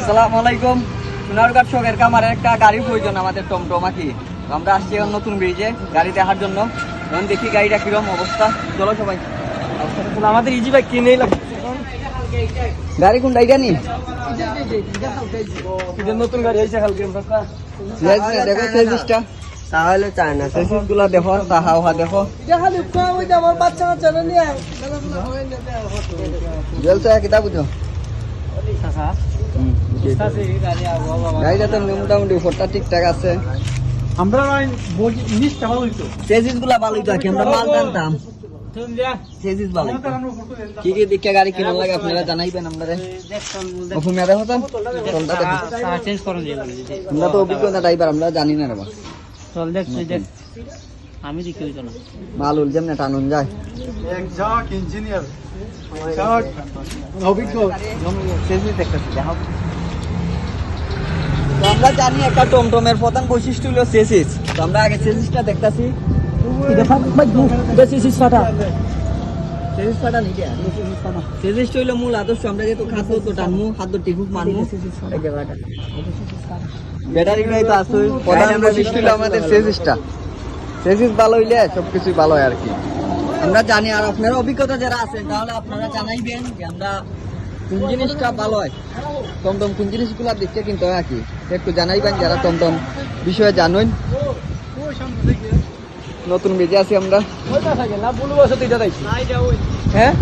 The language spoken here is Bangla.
আসসালামু আলাইকুম। সোনারঘাট শখের কামারের একটা গাড়ির প্রয়োজন আমাদের টমটম কি। আমরা আসছি এখন নতুন ব্রিজে গাড়ি দেখার জন্য। এখন দেখি গাড়িটা কিরকম অবস্থা। চলো সবাই। আমাদের ইজি বাইক কিনেই লাগবে। গাড়ি কোনটা এটা নি? নতুন গাড়ি আইছে কালকে দেখো সেজিসটা তাহলে চায় না। সেজিস গুলা দেখো, তাহা ওহা দেখো। আমার বাচ্চা বাচ্চা নিয়ে জলসা কিতা বুঝো গাড়িটা তো মোটামুটি উপরটা ঠিকঠাক আছে। আমরা জিনিসটা ভালো হইতো, সেজিস গুলা ভালোই তো কি। আমরা মাল জানতাম সেজিস ভালো। কি কি দিকে গাড়ি কিনা লাগে আপনারা জানাইবেন। আমরা অফুমিয়া দেখো তো চলটা দেখো। চেঞ্জ করুন যে আমরা তো অভিজ্ঞতা ড্রাইভার, আমরা জানি না রে বা। চল দেখ তুই দেখ, আমি দেখি হইতো না মাল উল যেমনে টানুন যায়। একজাক্ট ইঞ্জিনিয়ার অভিজ্ঞ সেজিস দেখতেছি দেখো। তো আমরা জানি একটা টমটমের প্রধান বৈশিষ্ট্য হলো সেজিস। তো আমরা আগে সেজিসটা দেখতেছি। সেজিস ফাটা নাকি? সেজিসটা হইলো মূল আদর্শ। আমরা যেহেতু খাদ্য তো টানমু, খাদ্য টিকুক মানমু। ব্যাটারিটাই তো আছে। প্রধান বৈশিষ্ট্য হলো আমাদের সেজিসটা। সেজিস ভালো হইলে সবকিছুই ভালো হয় আর কি। আমরা জানি, আর আপনারা অভিজ্ঞতা যারা আছেন তাহলে আপনারা জানাইবেন যে আমরা কোন জিনিসটা ভালো হয়, টমটম কোন জিনিসগুলো দেখতে কিনতে হয় আর কি। একটু জানাইবেন যারা টমটম বিষয়ে জানেন। নতুন বেজে আছি আমরা। না বলবো তুই দাদাই হ্যাঁ